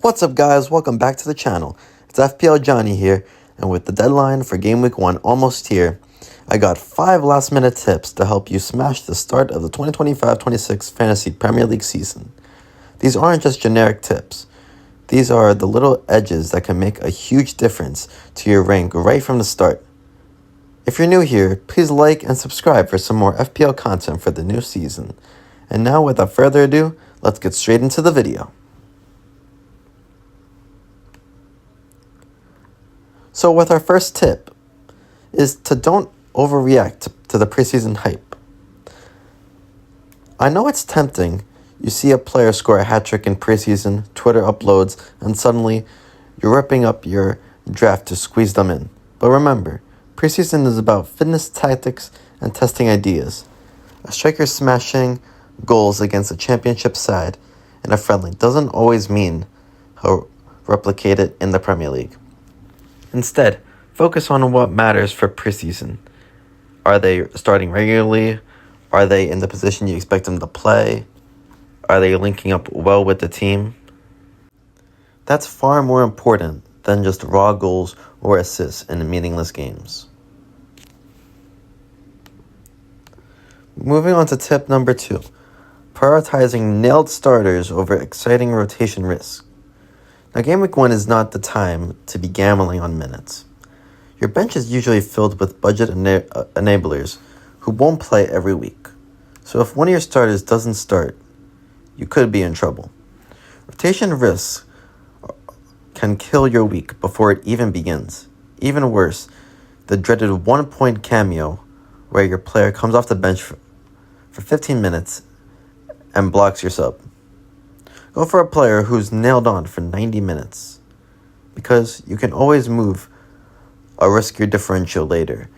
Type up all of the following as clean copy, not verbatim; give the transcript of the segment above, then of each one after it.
What's up guys, welcome back to the channel. It's FPL Johnny here, and with the deadline for Gameweek 1 almost here, I got 5 last minute tips to help you smash the start of the 2025-26 Fantasy Premier League season. These aren't just generic tips. These are the little edges that can make a huge difference to your rank right from the start. If you're new here, please like and subscribe for some more FPL content for the new season. And now without further ado, let's get straight into the video. So with our first tip is to don't overreact to the preseason hype. I know it's tempting. You see a player score a hat-trick in preseason, Twitter uploads, and suddenly you're ripping up your draft to squeeze them in. But remember, preseason is about fitness tactics and testing ideas. A striker smashing goals against a championship side in a friendly doesn't always mean he'll replicate it in the Premier League. Instead, focus on what matters for preseason. Are they starting regularly? Are they in the position you expect them to play? Are they linking up well with the team? That's far more important than just raw goals or assists in meaningless games. Moving on to tip number 2. Prioritizing nailed starters over exciting rotation risk. Now, Gameweek 1 is not the time to be gambling on minutes. Your bench is usually filled with budget enablers who won't play every week. So if one of your starters doesn't start, you could be in trouble. Rotation risks can kill your week before it even begins. Even worse, the dreaded 1-point cameo where your player comes off the bench for 15 minutes and blocks your sub. Go for a player who's nailed on for 90 minutes, because you can always move a riskier differential later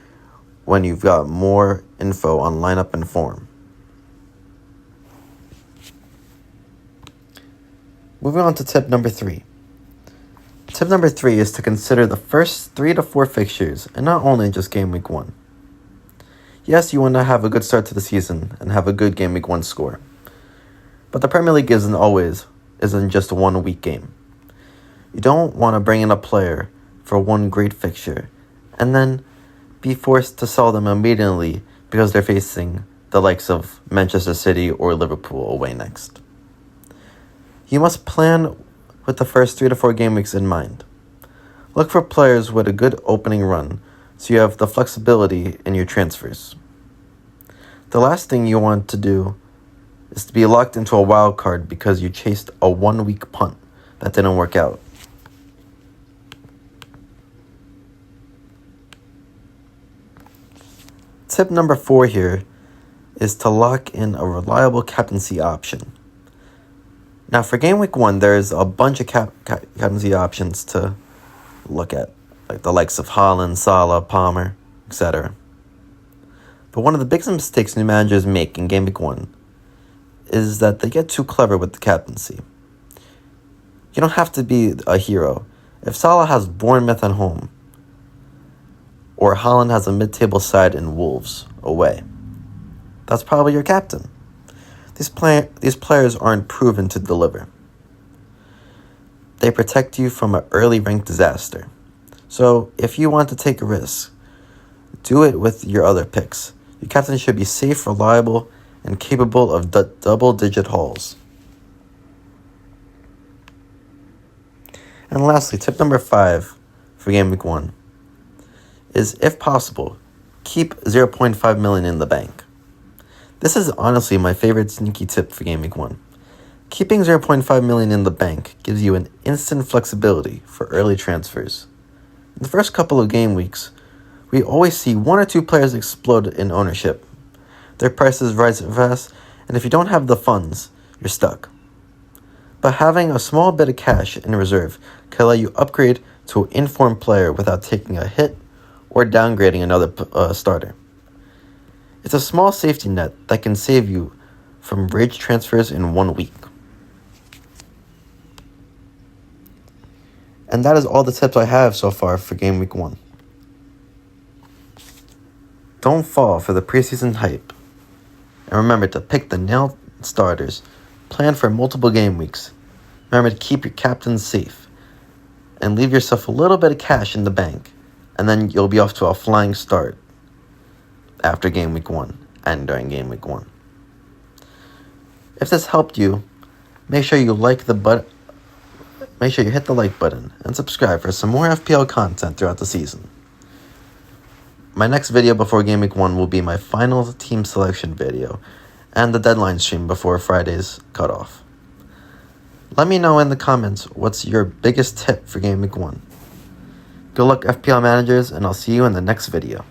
when you've got more info on lineup and form. Moving on to tip number 3. Tip number 3 is to consider the first 3 to 4 fixtures and not only just Game Week 1. Yes, you want to have a good start to the season and have a good Game Week 1 score. But the Premier League isn't just a 1 week game. You don't want to bring in a player for one great fixture and then be forced to sell them immediately because they're facing the likes of Manchester City or Liverpool away next. You must plan with the first 3 to 4 game weeks in mind. Look for players with a good opening run so you have the flexibility in your transfers. The last thing you want to do is to be locked into a wild card because you chased a 1 week punt that didn't work out. Tip number 4 here is to lock in a reliable captaincy option. Now for Game Week 1, there's a bunch of captaincy options to look at, like the likes of Haaland, Salah, Palmer, etc. But one of the biggest mistakes new managers make in Game Week 1 is that they get too clever with the captaincy. You don't have to be a hero. If Salah has Bournemouth at home, or Haaland has a mid-table side in Wolves away, that's probably your captain. These players aren't proven to deliver. They protect you from an early rank disaster. So if you want to take a risk, do it with your other picks. Your captain should be safe, reliable, and capable of double-digit hauls. And lastly, tip number 5 for Game Week 1 is, if possible, keep 0.5 million in the bank. This is honestly my favorite sneaky tip for Game Week 1. Keeping 0.5 million in the bank gives you an instant flexibility for early transfers. In the first couple of game weeks, we always see 1 or 2 players explode in ownership. Their prices rise fast, and if you don't have the funds, you're stuck. But having a small bit of cash in reserve can allow you upgrade to an informed player without taking a hit or downgrading another starter. It's a small safety net that can save you from rage transfers in 1 week. And that is all the tips I have so far for Game Week 1. Don't fall for the preseason hype. And remember to pick the nailed starters, plan for multiple game weeks, Remember to keep your captains safe and leave yourself a little bit of cash in the bank, and then you'll be off to a flying start after Game Week 1 and during Game Week 1. If this helped you, make sure you hit the like button and subscribe for some more FPL content throughout the season. My next video before Game Week 1 will be my final team selection video and the deadline stream before Friday's cutoff. Let me know in the comments what's your biggest tip for Game Week 1. Good luck, FPL managers, and I'll see you in the next video.